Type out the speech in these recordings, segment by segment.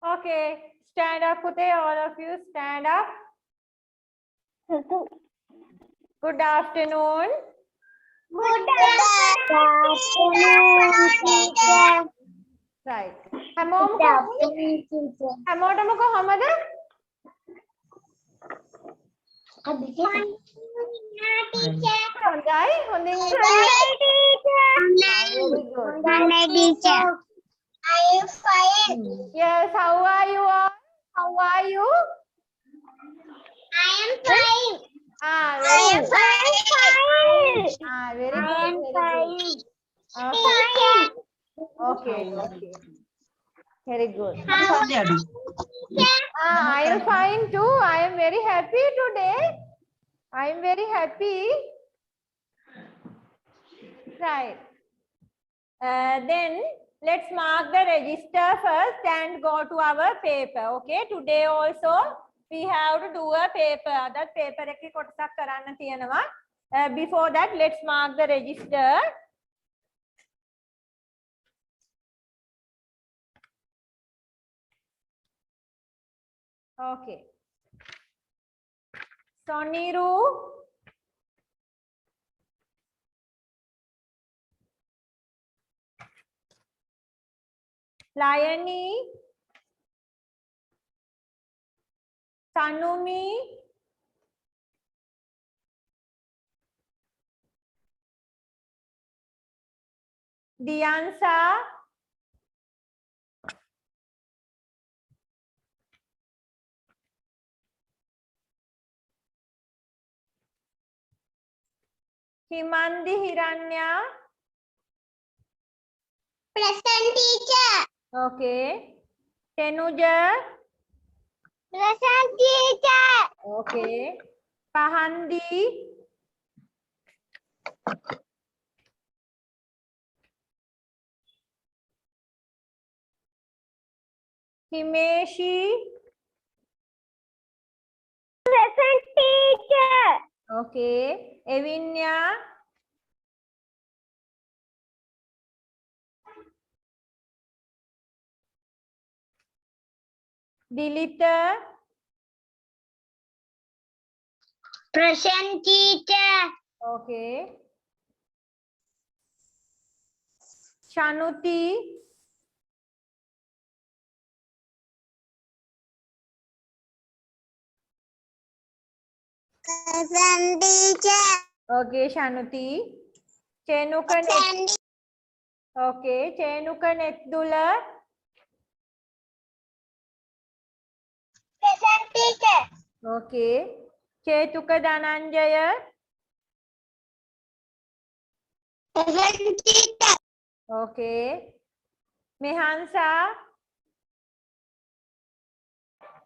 Okay, stand up, Pute. All of you stand up. Good afternoon. Good afternoon, teacher. Right. Good afternoon, teacher. හැමෝටම කොහමද? හොඳයි. හොඳින් teacher. I am fine. Yes, how are you all? How are you? I am fine. Very good. fine. Very I good. am Very fine. good. Okay. Okay. Very good. I am fine too. I am very happy today. I am very happy. Right. Then let's mark the register first and go to our paper. Okay. Today also we have to do a paper. That paper එකේ කොටසක් කරන්න තියෙනවා. Before that, let's mark the register. Okay. Soniru. Liony. Sanumi. Diansa. Himandi Hiranya. Present, teacher. Okay. Tenuja. Present, teacher. Okay. Pahandi. Himeshi. Present, teacher. Okay. Evinya. Dilita. Present, teacher. Okay. Shanuti. Present, teacher. Okay, Shanuti. Chenuka. Present, Okay. Chenuka Netdula. teacher. Okay. Chetuka Dananjaya. Present, teacher. Okay. Mehansa.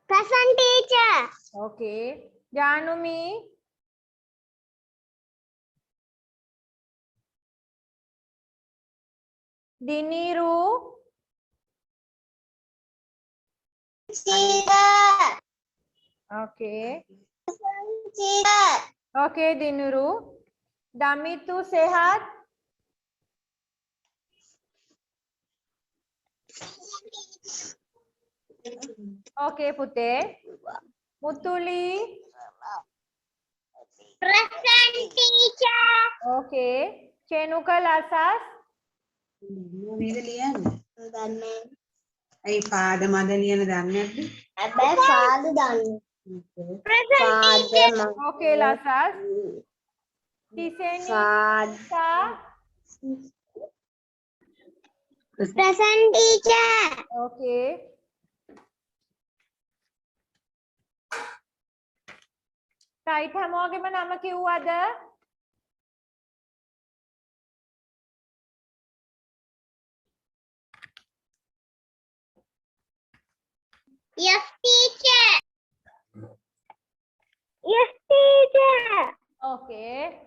Present, teacher. Okay. Janumi. Diniru. Teacher. Okay. Teacher. Okay, Dinuru. Damitu Sehat. Okay, Pute. Mutuli. Present, teacher. Okay. Chenuka Lasas. නේද ලියන්නේ? ඒ පාඩම අද ලියන දන්නේ නැද්ද? හැබැයි පාද දන්න. Present, teacher. Okay, Lasas. Tiseni. Sa. Present, teacher. Okay. Right, හැමෝගෙම නම කිව්වද? Yes, teacher. Yes, teacher. Okay.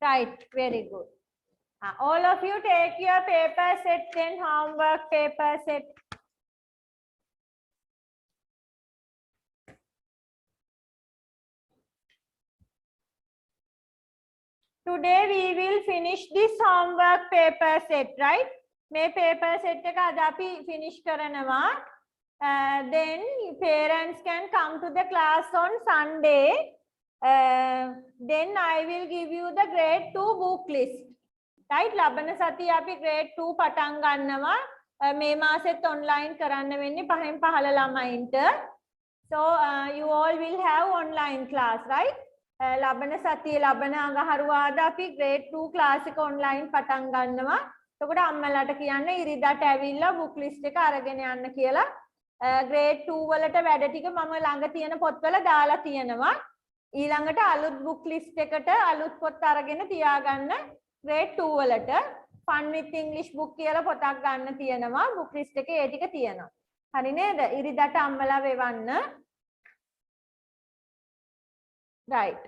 Right, very good. All of you take your paper set and homework paper set. Today we will finish this homework paper set, right? මේ paper set එක අද අපි finish කරනවා. Then parents can come to the class on Sunday. Then I will give you the grade 2 book list. Right? ලබන සතිය අපි grade 2 පටන් ගන්නවා. මේ මාසෙත් online කරන්න වෙන්නේ 5න් 15 ළමයින්ට. So you all will have online class, right? ලබන සතියේ ලබන අඟහරුවාදා අපි grade 2 class එක online පටන් ගන්නවා. එතකොට අම්මලාට කියන්න ඉරිදාට ඇවිල්ලා book list එක අරගෙන යන්න කියලා. grade 2 වලට වැඩ ටික මම ළඟ තියෙන පොත්වල දාලා තියෙනවා. ඊළඟට අලුත් book list එකට අලුත් පොත් අරගෙන තියාගන්න grade 2 වලට fun with English book කියලා පොතක් ගන්න තියෙනවා. book list එකේ ඒ ටික තියෙනවා. හරි නේද? ඉරිදාට අම්මලා වෙවන්න. Right.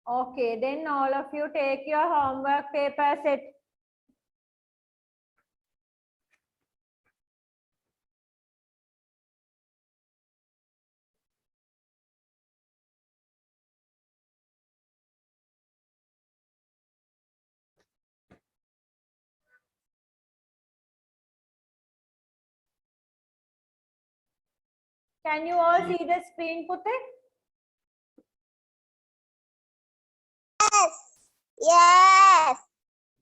Okay, then all of you take your homework paper set. Can you all see the screen, Pute? Yes.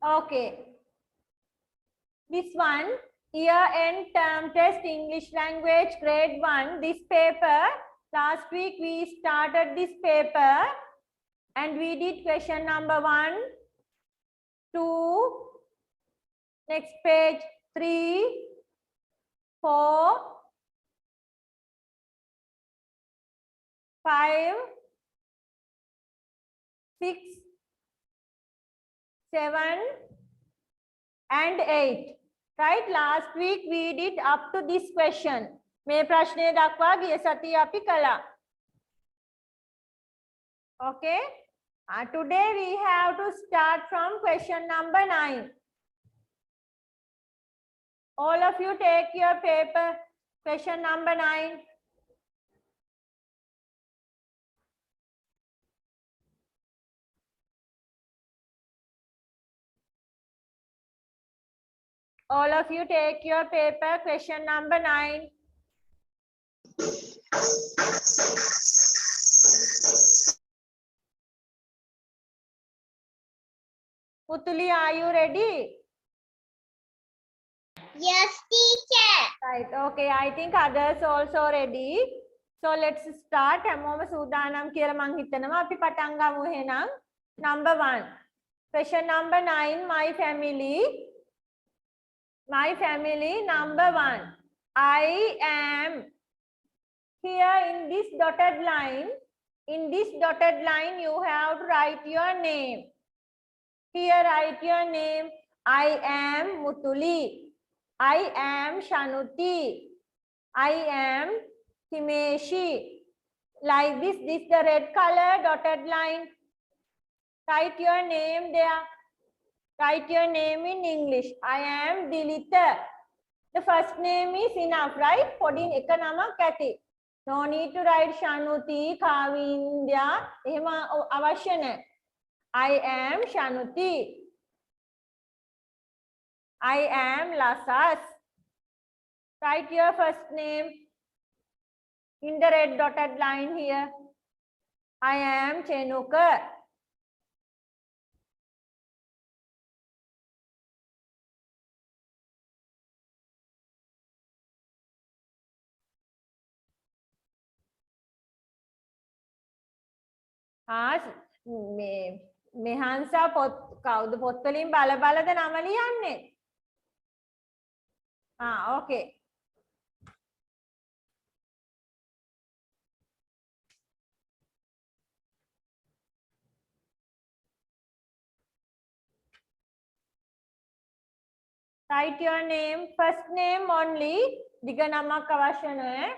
Okay. This one, year-end term test English language grade 1. This paper, last week we started this paper and we did question number 1, 2, next page 3, 4, 5, 6, 7 and 8. Right? Last week we did up to this question. මේ ප්‍රශ්නය දක්වා ගිය සතියේ අපි කළා. Okay? Today we have to start from question number 9. All of you take your paper, question number 9. All of you take your paper, question number 9. Putuli, are you ready? Yes, teacher. Right, okay, I think others also ready. So let's start. හැමෝම සූදානම් කියලා මං හිතනවා. අපි පටන් ගමු එහෙනම්. Number 1. Question number 9, my family. My family, number 1. I am here in this dotted line. In this dotted line, you have to write your name. Here, write your name. I am Mutuli. I am Shanuti. I am Himeshi. Like this is the red color dotted line. Write your name there. Write your name in English. I am Dilitha. The first name is enough, right? Podin එක නමක් ඇති. No need to write Shanuti, Kavindya. එහෙම අවශ්‍ය නැහැ. I am Shanuti. I am Lasas. Write your first name in the red dotted line here. I am Chenuka. මෙහන්සා පොත් කවුද පොත් වලින් බල බලද නම ලියන්නේ? okay. Write your name, first name only. දිග නමක් අවශ්‍ය නැහැ.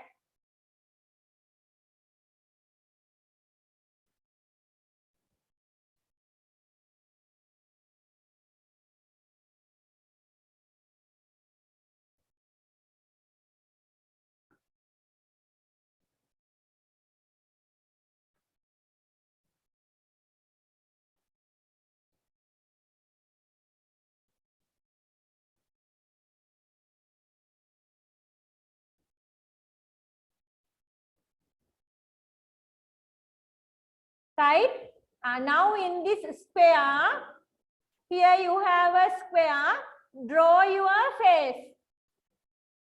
right? Now in this square, here you have a square. Draw your face.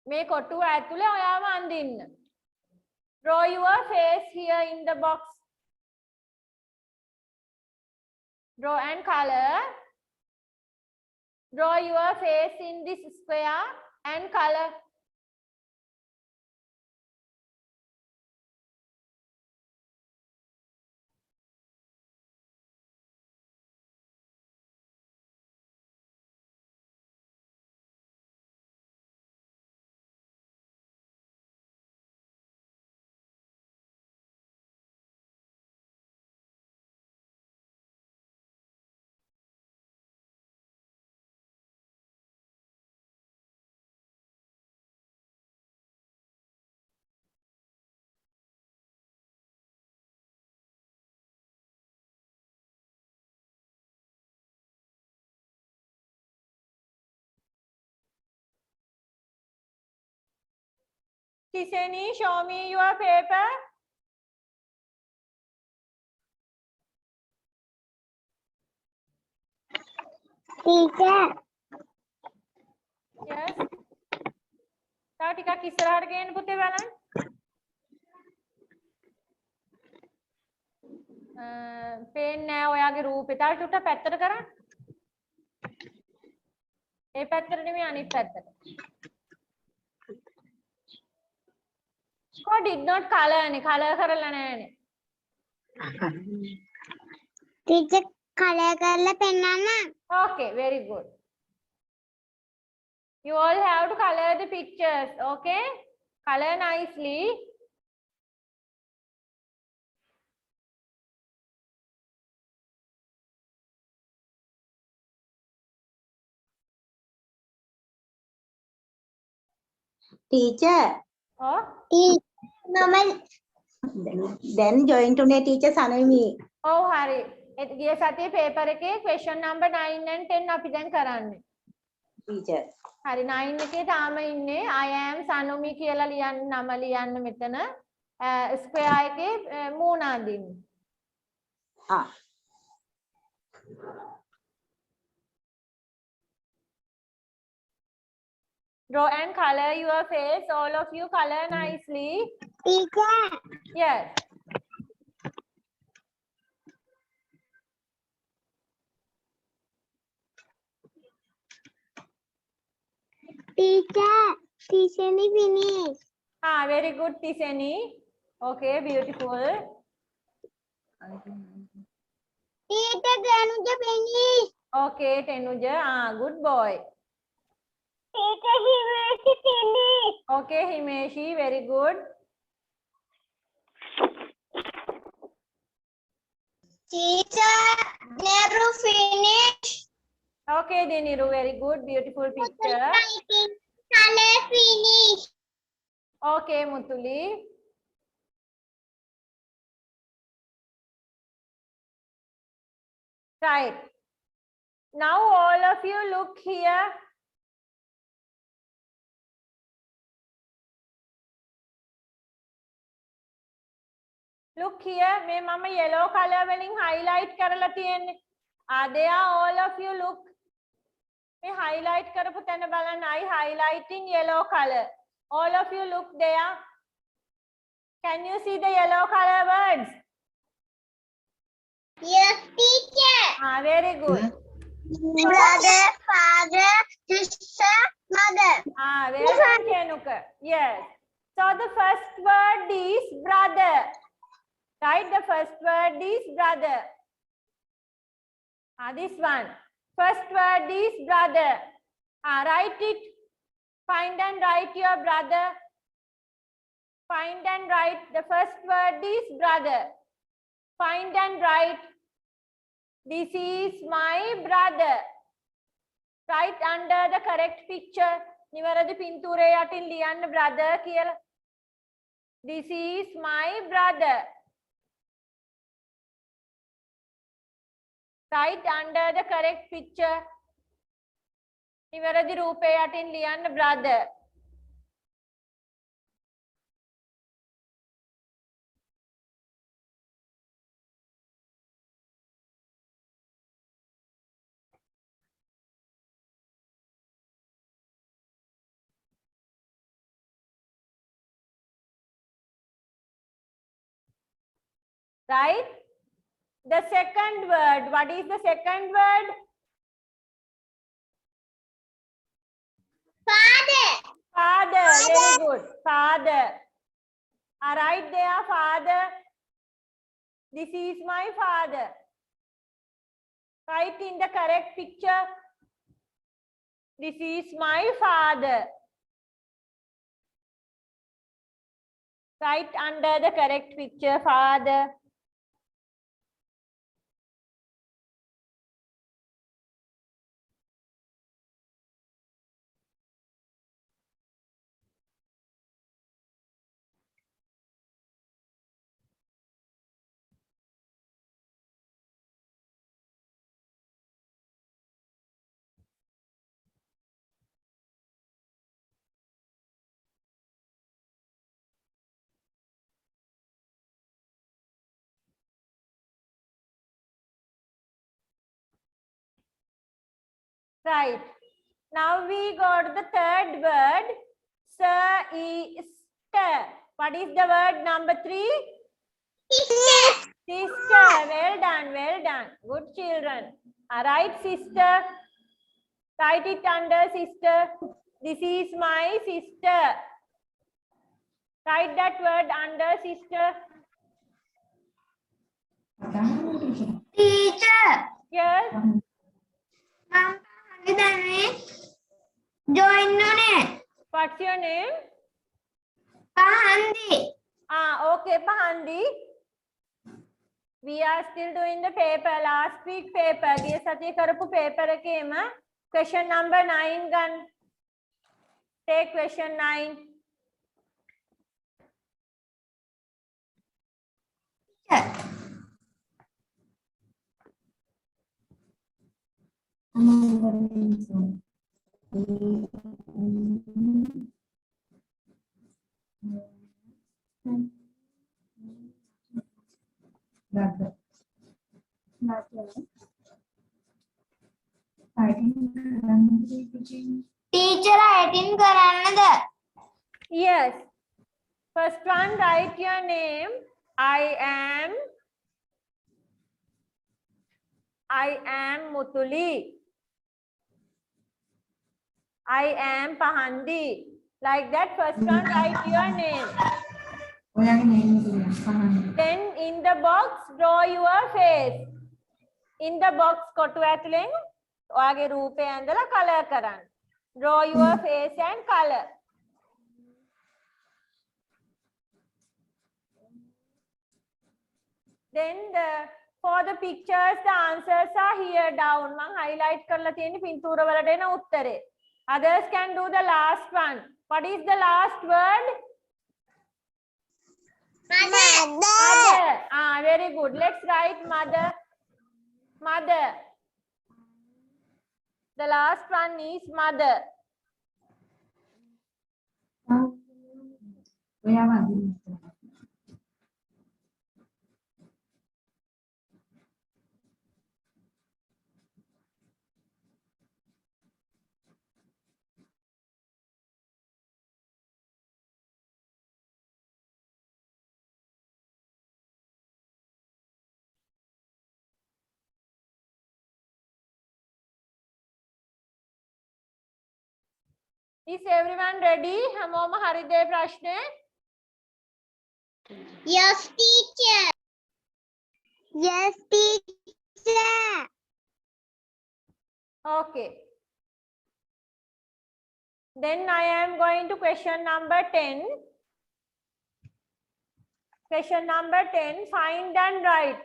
මේ කොටුව ඇතුලේ ඔයාව අඳින්න. Draw your face here in the box. Draw and color. Draw your face in this square and color. Tiseni, show me your paper. Teacher. Yes. තව ටිකක් ඉස්සරහට ගේන්න පුතේ බලන්න. පේන්නේ නැහැ ඔයාගේ රූපේ. තව ටිකක් පැත්තට කරන්න. ඒ පැත්තට නෙමෙයි අනිත් පැත්තට. Ko did not color නේ. color කරලා නැහැනේ. Teacher color කරලා පෙන්නන්න. Okay, very good. You all have to color the pictures, okay? Color nicely. Teacher Oh, මම දැන් ජොයින් උනේ ටීචර් සනමි. oh hari. ගිය සතියේ paper එකේ question number 9 and 10 අපි දැන් කරන්නේ. ටීචර් හරි 9 එකේ තාම ඉන්නේ I am Sanumi කියලා ලියන්න නම ලියන්න මෙතන ස්ක්වෙයා එකේ මූණ අඳින්න. Draw and color your face. All of you color nicely. teacher Yes. teacher ni finish. Very good, Tiseni. Okay, beautiful. Teacher Ganuja finish. Okay, Tenuja. Good boy. Teacher Himeshi finish. Okay, Himeshi, very good. Teacher Nehru finish. Okay, Deniru, very good. Beautiful picture. Color finish. Okay, Mutuli. Right. Now all of you look here. Look here. මේ මම yellow color වලින් highlight කරලා තියෙන්නේ. There all of you look. මේ highlight කරපු තැන බලන්න. I highlighting yellow color. All of you look there. Can you see the yellow color words? Yes, teacher. Very good. Brother, father, sister, mother. Very good, Kenuka. Yes. So the first word is brother. Right? The first word is brother. This one. First word is brother. Write it. Find and write your brother. Find and write. The first word is brother. Find and write. This is my brother. Right under the correct picture. නිවැරදි පින්තූරය යටින් ලියන්න brother කියලා. This is my brother. Right under the correct picture. නිවැරදි රූපය යටින් ලියන්න brother. right? The second word, what is the second word? Father. Father, very good. Father. Right there, father. This is my father. Write in the correct picture. This is my father. Write under the correct picture, father. Right. Now we got the third word. Sister. What is the word number 3? Sister. Sister. Well done. Well done. Good children. Alright, sister. Write it under sister. This is my sister. Write that word under sister. Teacher. Yes. Mom, join on. What's your name? Pahandi. Okay, Pahandi. We are still doing the paper. Last week paper. Gaya satiya karapu paper ekema. Question number 9 gun. Take question 9. Teacher, writing karanada. Yes. First one, write your name. I am Mutuli. I am Pahandi. Like that, first one, write your name. Then in the box, draw your face. In the box, kotu ඇතුලෙන් ඔයාගේ රූපය ඇඳලා color කරන්න. Draw your face and color. Then for the pictures, the answers are here down. මං highlight කරලා තියෙන පින්තූර වලට එන උත්තරේ. Others can do the last one. What is the last word? Mother. Mother. Very good. Let's write mother. Mother. The last one is mother. Is everyone ready? හැමෝම හරිද ඒ ප්‍රශ්නේ? Yes, teacher. Yes, teacher. Okay. Then I am going to question number 10. Question number 10, find and write.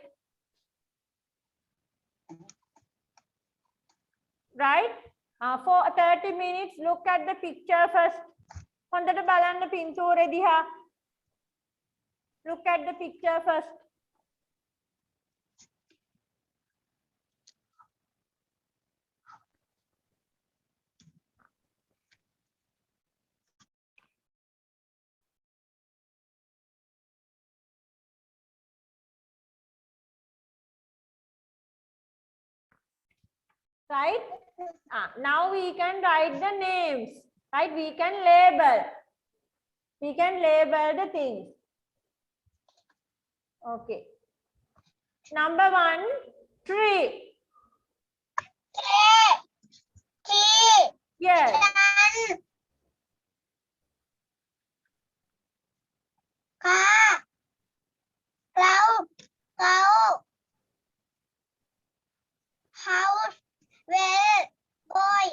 Right? For 30 minutes, look at the picture first. හොඳට බලන්න පින්තූරෙ දිහා. Look at the picture first. Right? Now we can write the names. Right? We can label. We can label the things. Okay. Number 1, tree. Yes. House, well, boy.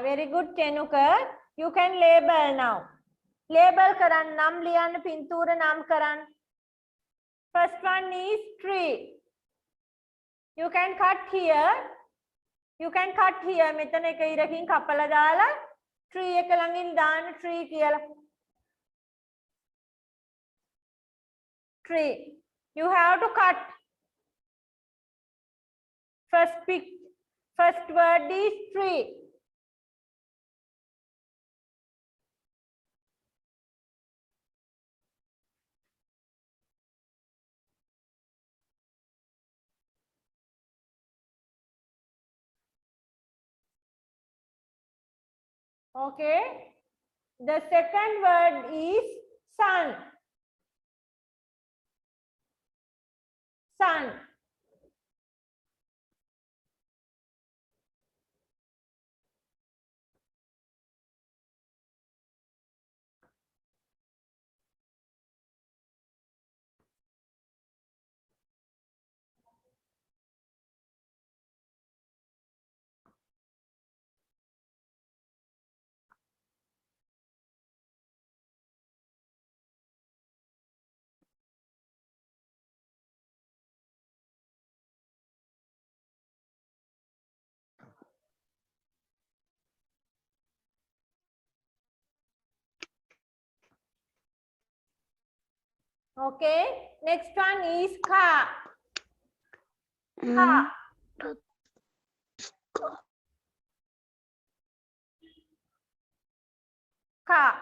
Very good, Tenuka. You can label now. Label karan, nam liyan, pintura nam karan. First one is tree. You can cut here. You can cut here. Metana ekai rakin kapala dala. Tree එක ළඟින් දාන්න tree කියලා. Tree. You have to cut. First word is tree. Okay. The second word is sun. Sun. Okay. Next one is car. Car. Car.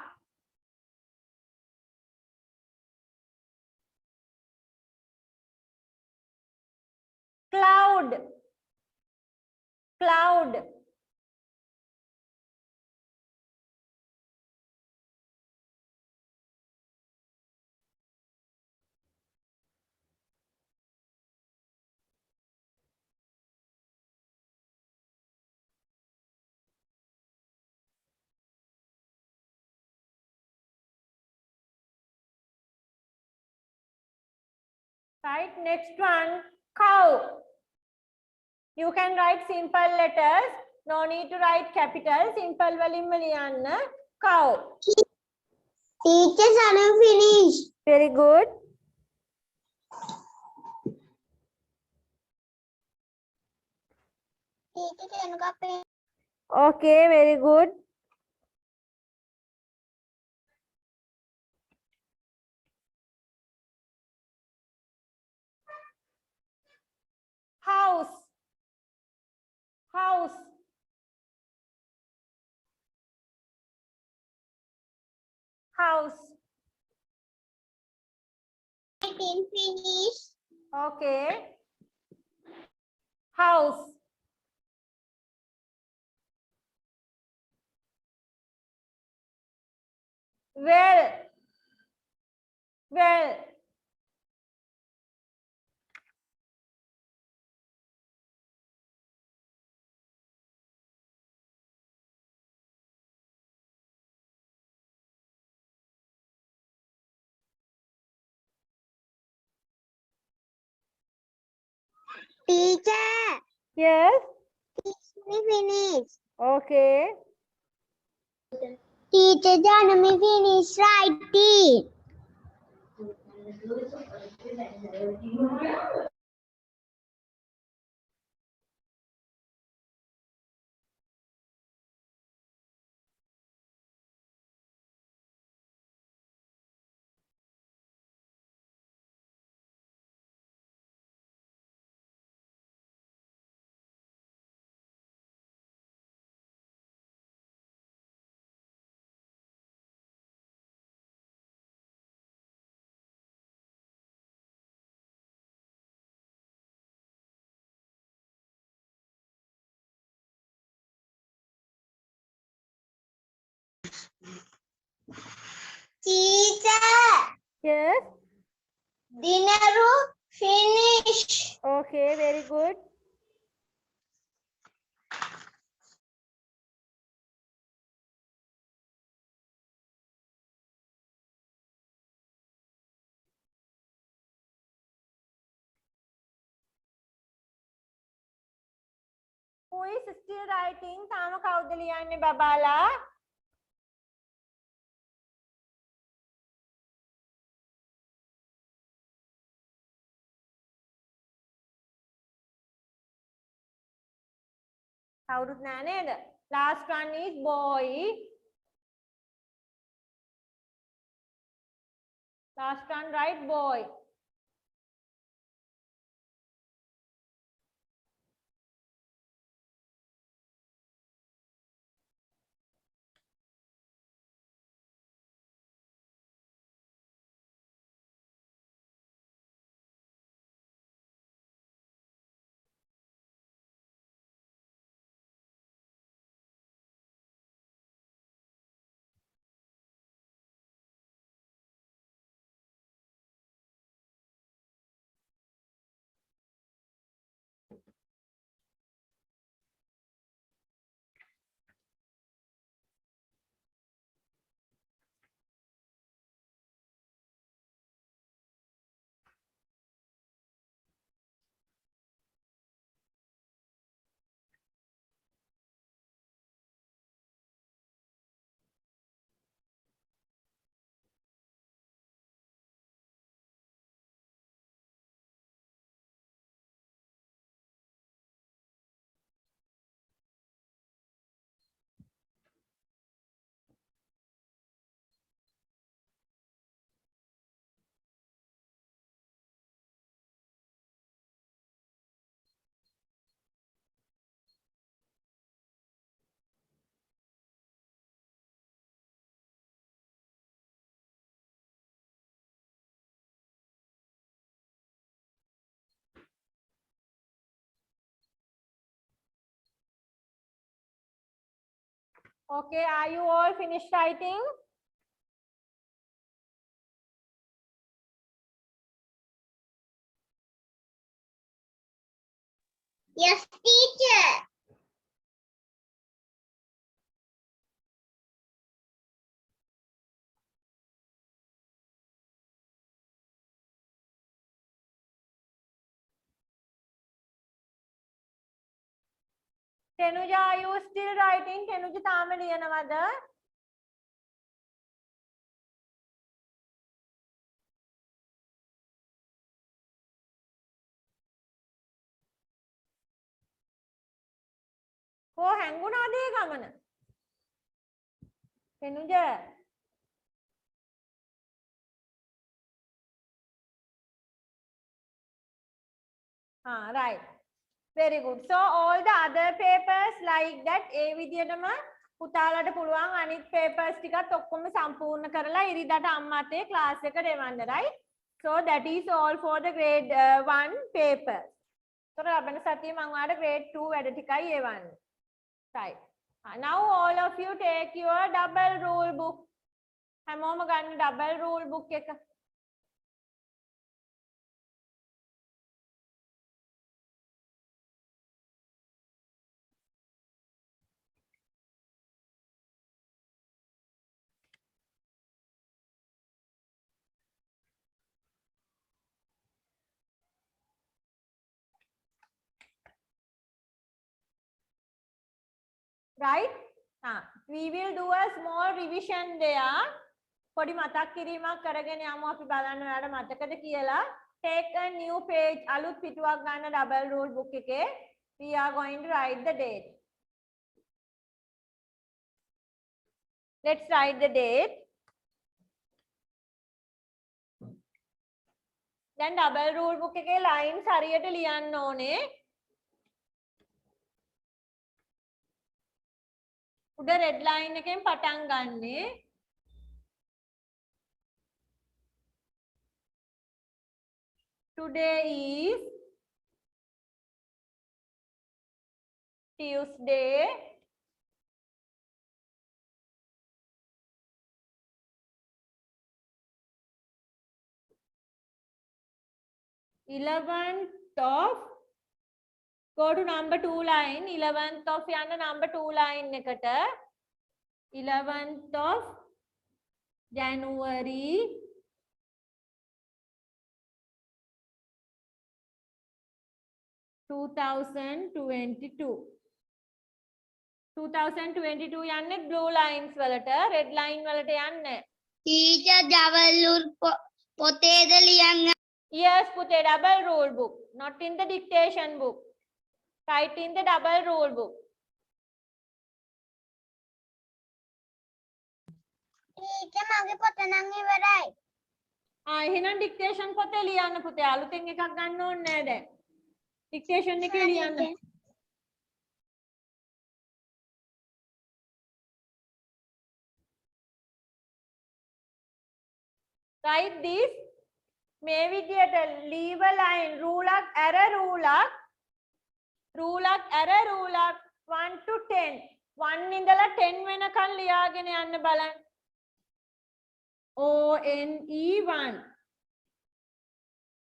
Cloud. Cloud. Right. Next one, cow. You can write simple letters. No need to write capital. Simple valimma liyanna. Cow. Teachers are not finished. Very good. Okay, very good. House. House. House. I didn't finish. Okay. House. Well. Well. Teacher, Yes. me finish. Okay. Teacher, Jana, me finish writing. Teacher, Yes. Dinaru Finish. Okay, very good. Who is still writing? තාම කවුද ලියන්නේ බබාලා? කවුරුත් නෑ නේද? Last one is boy. Last one right, boy. Okay, are you all finished writing? Yes, teacher. Tenuja, are you still writing? Tenuja තාම ලියනවද? කො හැංගුණාද ඒ ගමන? Tenuja. Right. Very good. So all the other papers like that ඒ විදියටම පුතාලට පුළුවන් අනිත් papers ටිකත් ඔක්කොම සම්පූර්ණ කරලා ඉරිදාට අම්මාට class එකට එවන්න, right? So that is all for the grade 1 papers. So ලබන සතියේ මම ඔයාලට grade 2 වැඩ ටිකයි එවන්නේ. Right. Now all of you take your double rule book. හැමෝම ගන්න double rule book එක. Right? We will do a small revision there. පොඩි මතක් කිරීමක් කරගෙන යමු අපි බලන්න ඔයාලට මතකද කියලා. Take a new page. අලුත් පිටුවක් ගන්න double rule book එකේ. We are going to write the date. Let's write the date. Then double rule book එකේ lines හරියට ලියන්න ඕනේ. උඩ red line එකෙන් පටන් ගන්නේ. Today is Tuesday. 11th of, go to number 2 line. 11th of යන්න number 2 line එකට. 11th of January 2022. 2022 යන්නේ blue lines වලට, red line වලට යන්නේ. Teacher Javalur poteda liyanna. Yes, පුතේ, double rule book, not in the dictation book. Write in the double rule book. Teacher mage pota nan iwarai. එහෙනම් dictation පොතේ ලියන්න පුතේ. අලුතෙන් එකක් ගන්න ඕනේ නෑ දැන්. dictation එකේ ලියන්න. Write this. මේ විදියට leave a line, රූලක් ඇර රූලක්, රූලක් ඇර රූලක් 1 to 10. 1 ඉඳලා 10 වෙනකන් ලියාගෙන යන්න බලන්න. ONE1.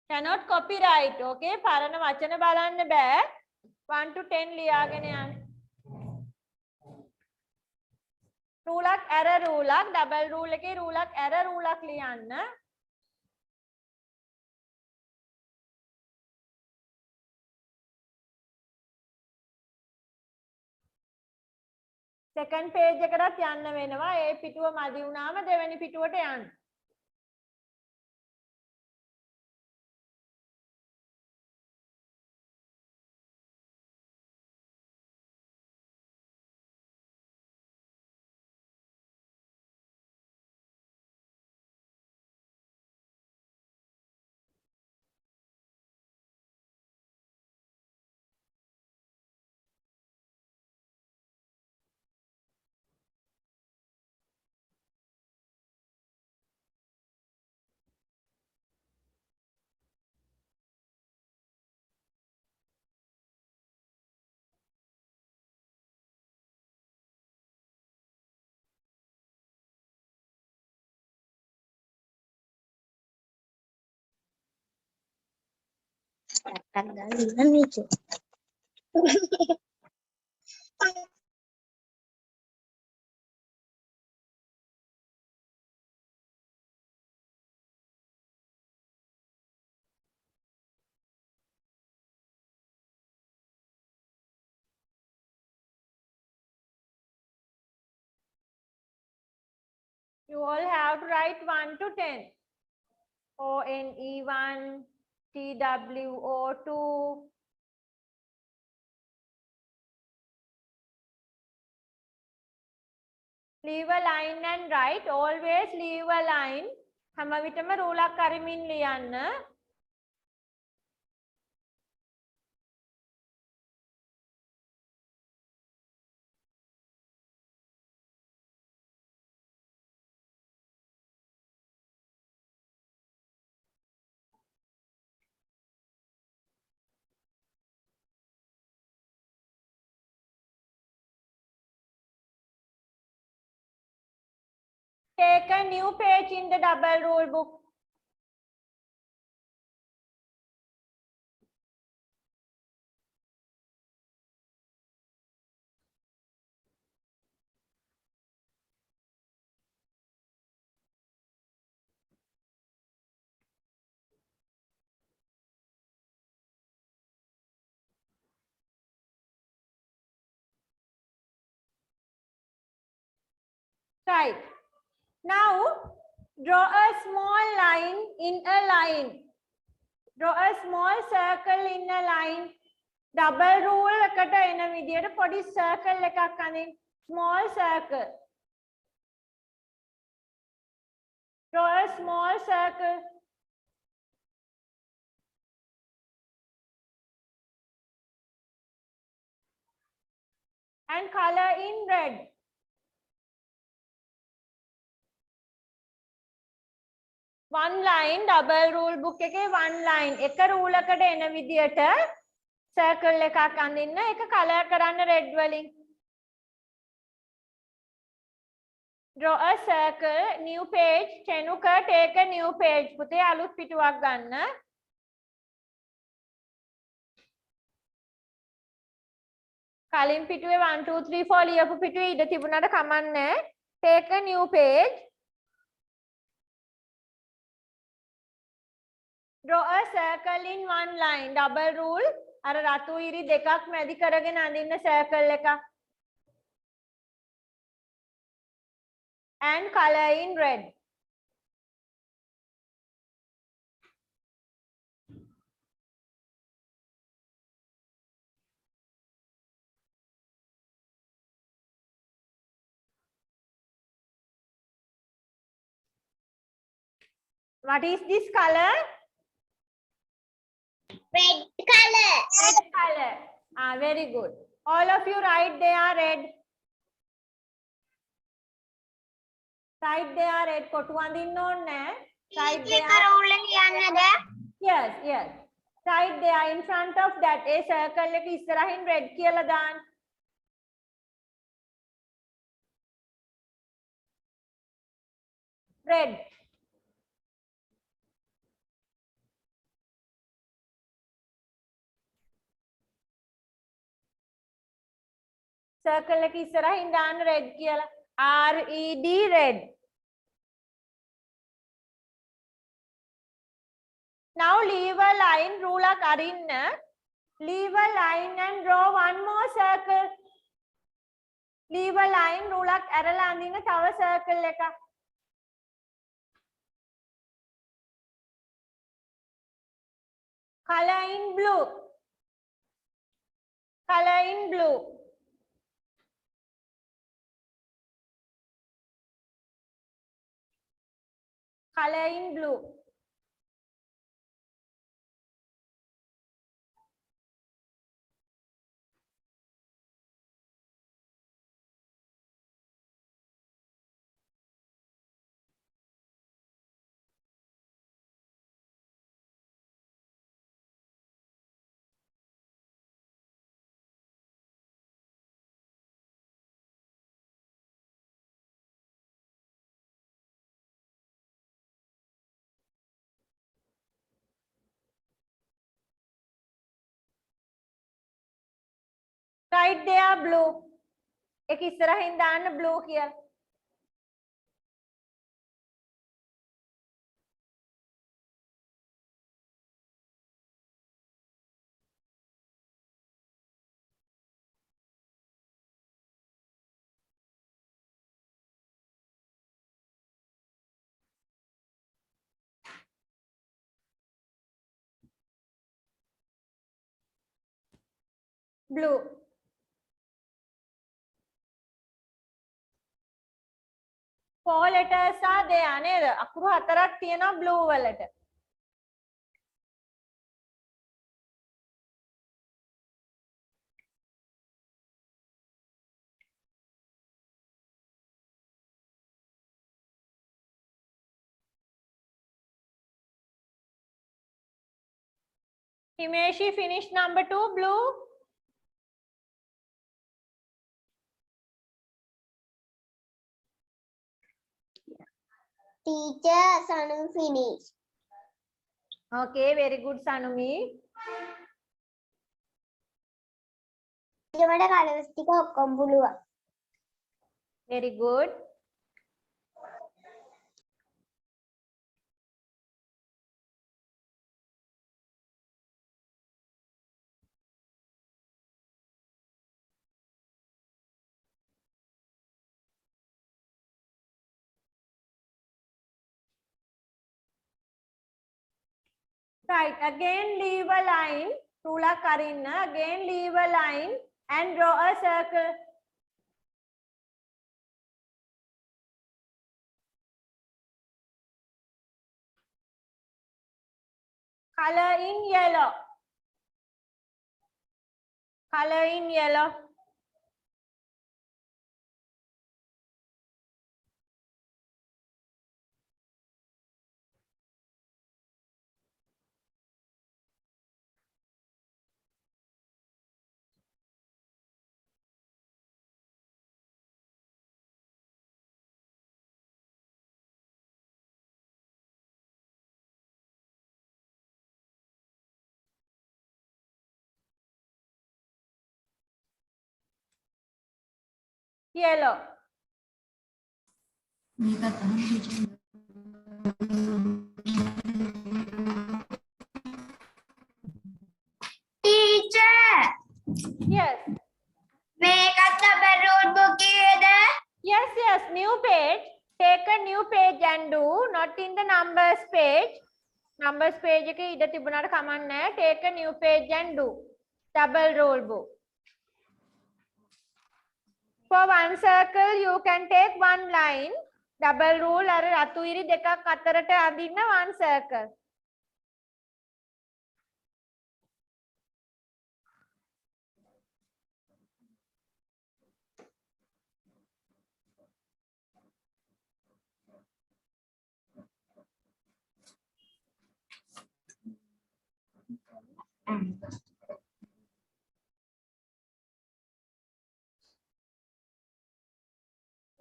Cannot copyright, okay? පරණ වචන බලන්න බෑ. 1 to 10 ලියාගෙන යන්න. රූලක් ඇර රූලක්, ඩබල් රූල් එකේ රූලක් ඇර රූලක් ලියන්න. second page එකටත් යන්න වෙනවා. ඒ පිටුව මදි වුණාම දෙවෙනි පිටුවට යන්න. You all have to write 1 to 10. ONE1, TWO2. Leave a line and write. Always leave a line. හැම විටම රූලක් අරමින් ලියන්න. Take a new page in the double rule book. Right. Now, draw a small line in a line. Draw a small circle in a line. Double rule එකට එන විදියට පොඩි circle එකක් අඳින්න. Small circle. Draw a small circle. And color in red. One line, double rule book එකේ one line. එක rule එකට එන විදියට circle එකක් අඳින්න. ඒක color කරන්න red වලින්. Draw a circle, new page. Chenuka, take a new page. පුතේ අලුත් පිටුවක් ගන්න. කලින් පිටුවේ 1 2 3 4 ලියපු පිටුවේ ඉඩ තිබුණාට කමන්නේ. Take a new page. Draw a circle in one line. Double rule. අර රතු ඉරි දෙකක් මැදි කරගෙන අඳින්න circle එකක්. And color in red. What is this color? Red color. Red color. Ah, very good. All of you write there red. Write there red. කොටු අඳින්න ඕනේ නැහැ. Write teacher there. රූල් එක ලියන්නද? Yes, yes. Right there in front of that a circle එක ඉස්සරහින් red කියලා දාන්න. Red. Circle එක ඉස්සරහින් දාන්න red කියලා. R E D red. Now leave a line ruler අරින්න. Leave a line and draw one more circle. Leave a line ruler ඇරලා අඳින්න තව circle එකක්. Color in blue. Color in blue. Color in blue. Right there blue. එක ඉස්සරහින් දාන්න blue කියලා. Blue. Four letters are there නේද? අකුරු හතරක් තියෙනවා blue වලට. Himeshi finish number 2 blue. Teacher, Sanu finish. Okay, very good Sanumi. මට කලර්ස් ටික ඔක්කොම පුළුවන්. Very good. Right, again leave a line. Ruler Karina, again leave a line and draw a circle. Color in yellow. Color in yellow. Yellow. Teacher, Yes. make up the balloon book either. Yes, yes. New page. Take a new page and do. Not in the numbers page. Numbers page එක ඉඩ තිබුණාට කමක් නැහැ. Take a new page and do. Double rule book. For one circle, you can take one line. Double rule අර රතු ඉරි දෙකක් අතරට අදින්න one circle.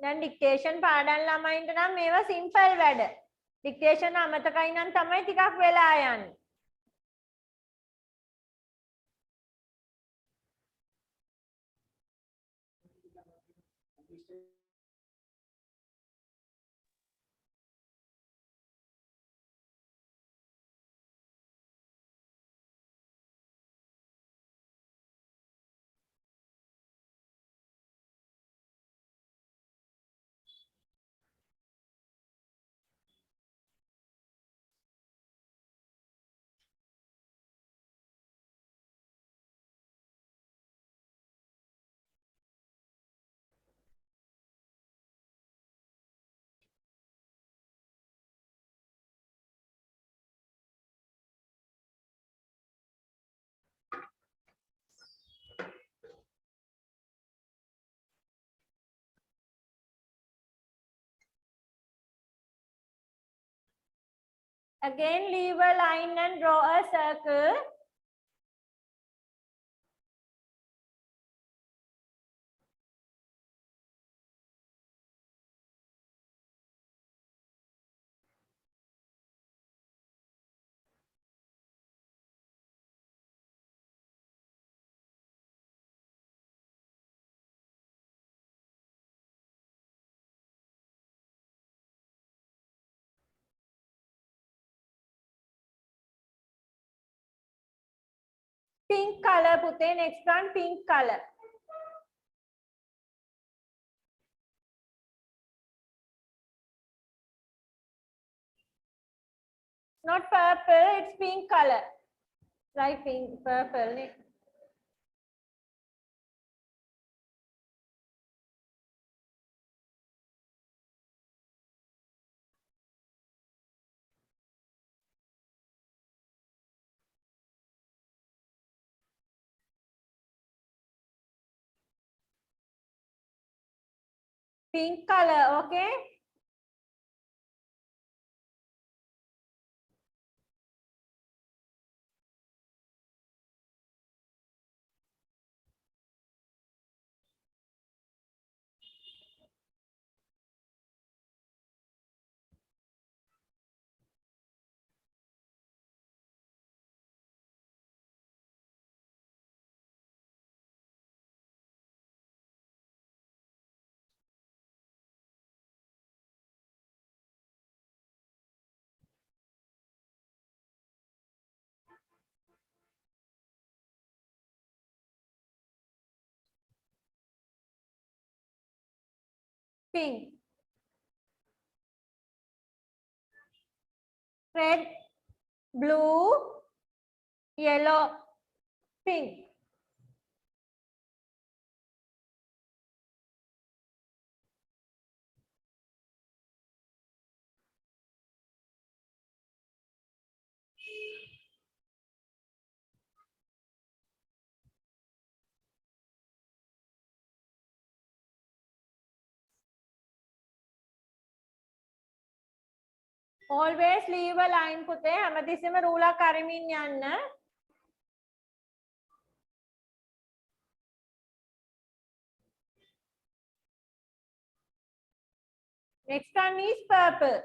දැන් ඩික්ටේෂන් පාඩම් ළමයින්ට නම් මේවා සිම්පල් වැඩ. ඩික්ටේෂන් අමතකයි නම් තමයි ටිකක් වෙලා යන්නේ. Again, leave a line and draw a circle. Pink color, Pute. Next one, pink color. Not purple, it's pink color. Like pink, purple. Pink color, okay? Pink. Red, blue, yellow, pink. Always leave a line, Pute. හැමතිස්සෙම රූලක් අරමින් යන්න. Next one is purple.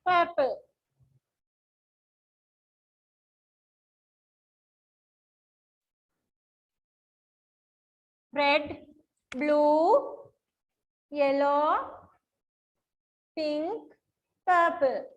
purple. Red, blue, yellow, pink, purple.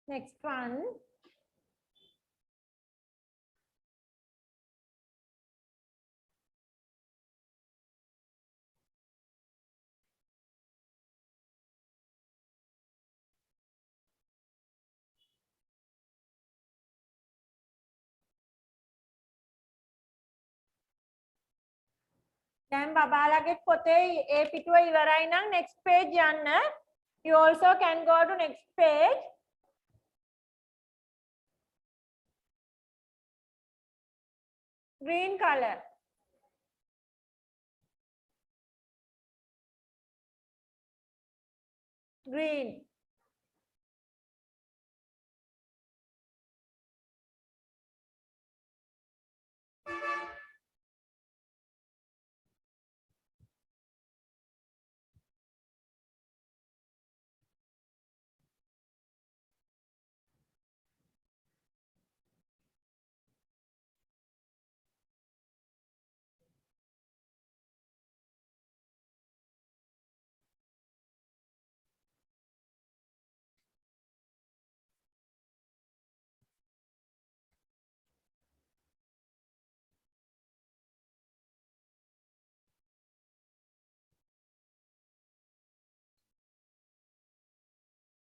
Next one. දැන් බබාලගෙත් පොතේ ඒ පිටුව ඉවරයි නම් next page යන්න. You also can go to next page. Green color. Green.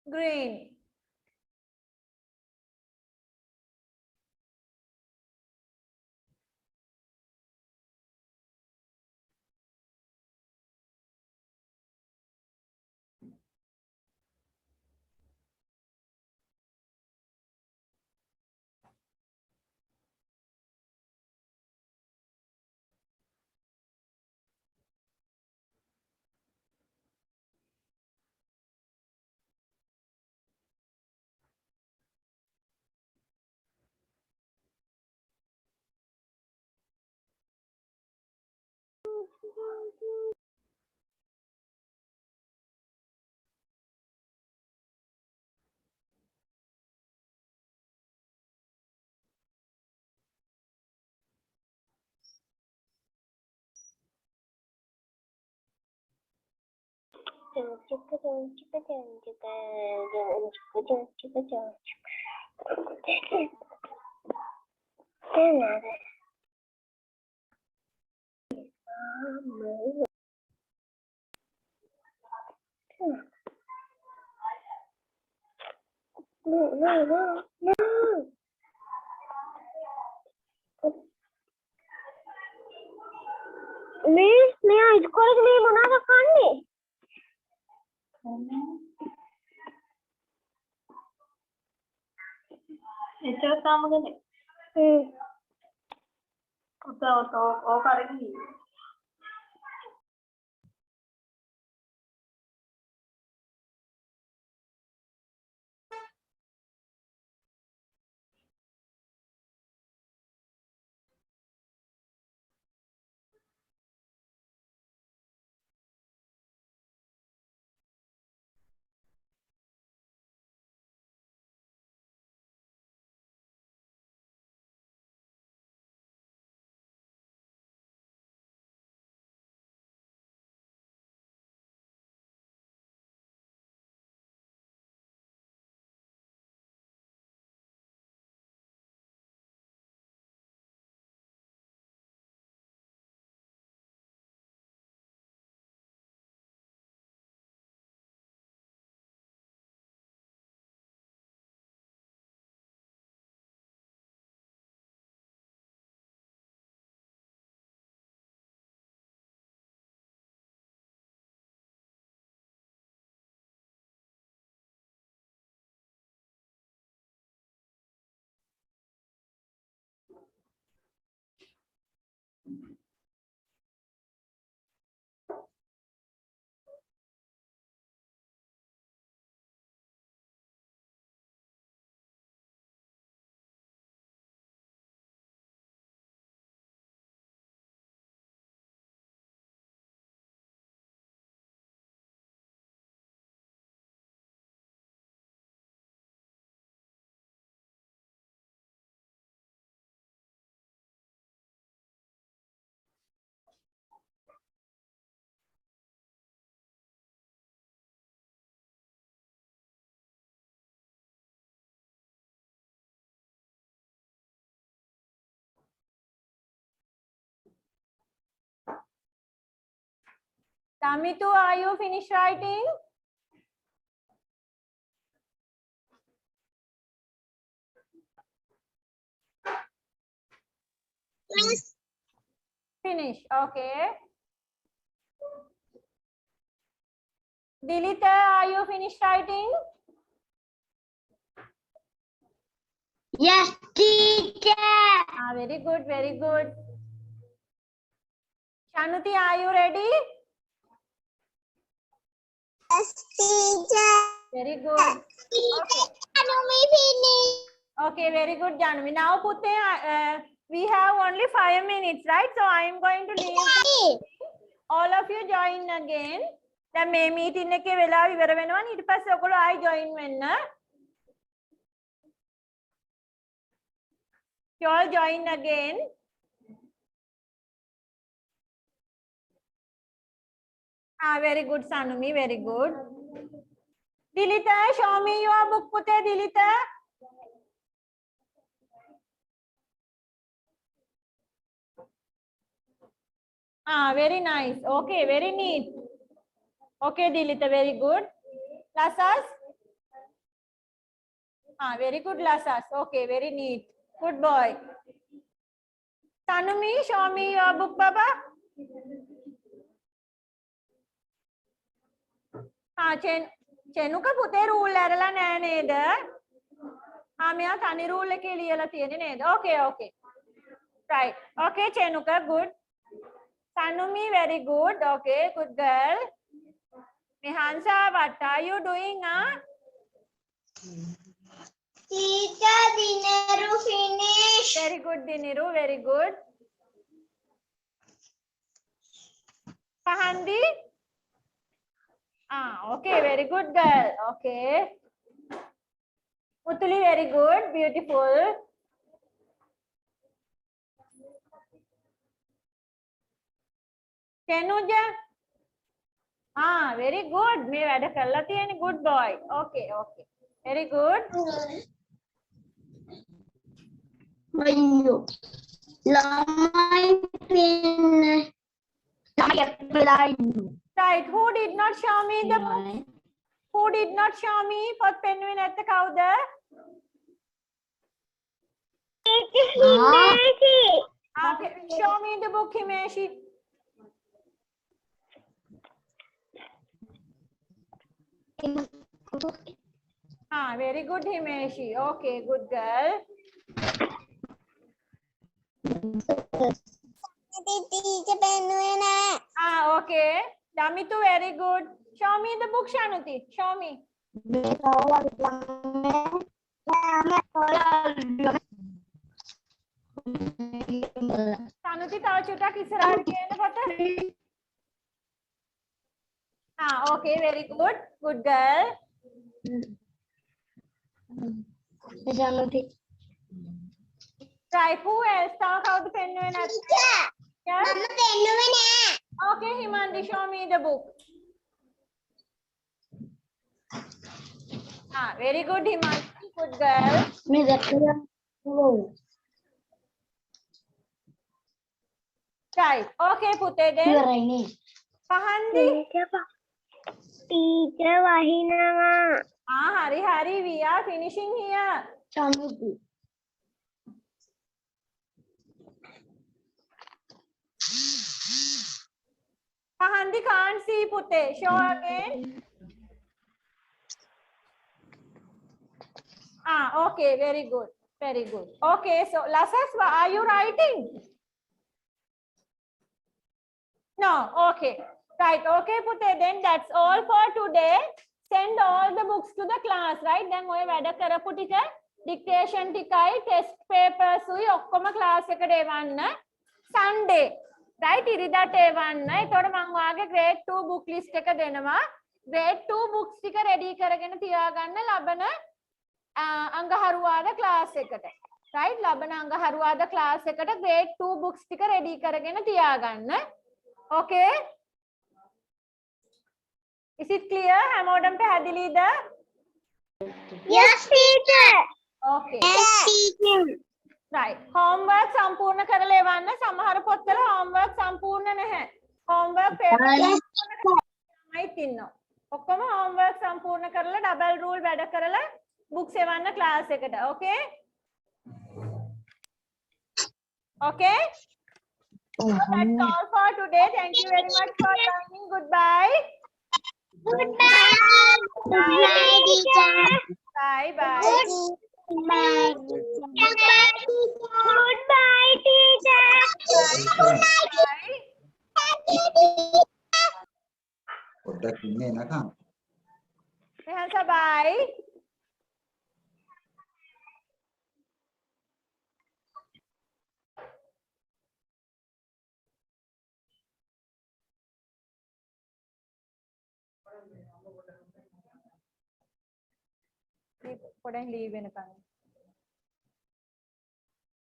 Green. Miss, मैं school के लिए बना था खाने එච්චර සාමගනේ ඕක අරගෙන ඉන්න. Tamitu, are you finished writing? Miss. Finish. Okay. Dilita, are you finished writing? Yes, teacher. Ah, very good, very good. Shanuti, are you ready? Yes, teacher. Very good. Teacher, can we finish? Okay, very good, Janvi. Now, Putte, we have only 5 minutes, right? So, I am going to leave. All of you join again. දැන් මේ meeting එකේ වෙලාව ඉවර වෙනවා. ඊට පස්සේ ඔයගොල්ලෝ ආයි join වෙන්න. You all join again. Ah, very good, Sanumi. Very good. Dilita, show me your book, Putte. Dilita. Ah, very nice. Okay, very neat. Okay, Dilita, very good. Lasas? Ah, very good, Lasas. Okay, very neat. Good boy. Sanumi, show me your book, Baba. Ah, Chenuka පුතේ rule ඇරලා නෑ නේද? ආ මෙයා තනි rule එකේ ලියලා තියෙන්නේ නේද? Okay, okay. Right. Okay, Chenuka, good. Sanumi, very good. Okay, good girl. Mihansa, what are you doing? Teacher, Dinaru finish. Very good, Diniru. Very good. Pahandi? Ah, okay. Very good, girl. Okay. Mutuli, very good. Beautiful. Kenuja? Ah, very good. Me වැඩ කරලා තියෙන්නේ. Good boy. Okay, okay. Very good. Ayo. Lamai finish. Right. Who did not show me the book? Who did not show me for penguin at the cow there? Okay. Show me the book, Himeshi. Ah, very good, Himeshi. Okay, good girl. Teacher, penguin. Ah, okay. Damitu, very good. Show me the book, Shanuti. Show me. Shanuti, තව චුට්ටක් ඉස්සරහට කියන්න පොත. Ah, okay, very good. Good girl. Right, who else? Talk out the penguin. Yes? Okay, Himandi, show me the book. Ah, very good, Himandi. Good girl. Right. Okay, Putte then. Pahandi. Teacher, Wahina. Ah, hari, we are finishing here. Pahandi can't see, Putte. Show again. Ah, okay, very good. Very good. Okay, so Lasas, are you writing? No, okay. Right, okay, Putte, then that's all for today. Send all the books to the class, right? Then ඔය වැඩ කරපු ටික dictation ටිකයි test papers උයි ඔක්කොම class එකට එවන්න. Sunday, right? ඉරිදාට එවන්න. ඒතකොට මම ඔයාගේ grade 2 book list එක දෙනවා. grade 2 books ටික ready කරගෙන තියාගන්න ලබන අඟහරුවාද class එකට. right? ලබන අඟහරුවාද class එකට grade 2 books ටික ready කරගෙන තියාගන්න. Okay? Is it clear? හැමෝටම පැහැදිලිද? Yes, teacher. Okay. Yes, teacher. Right. Homework සම්පූර්ණ කරලා එවන්න. සමහර පොත්වල homework සම්පූර්ණ නැහැ. Homework paper මයිත් ඉන්නවා. ඔක්කොම homework සම්පූර්ණ කරලා double rule වැඩ කරලා books එවන්න class එකට. Okay? Okay? So that's all for today. Thank you very much for coming. Goodbye. Goodbye. Goodbye, teacher. Bye bye. Goodbye. Goodbye, teacher. Bye. පොඩ්ඩක් ඉන්නේ නැකම් Rehansa, bye. Put and leave in a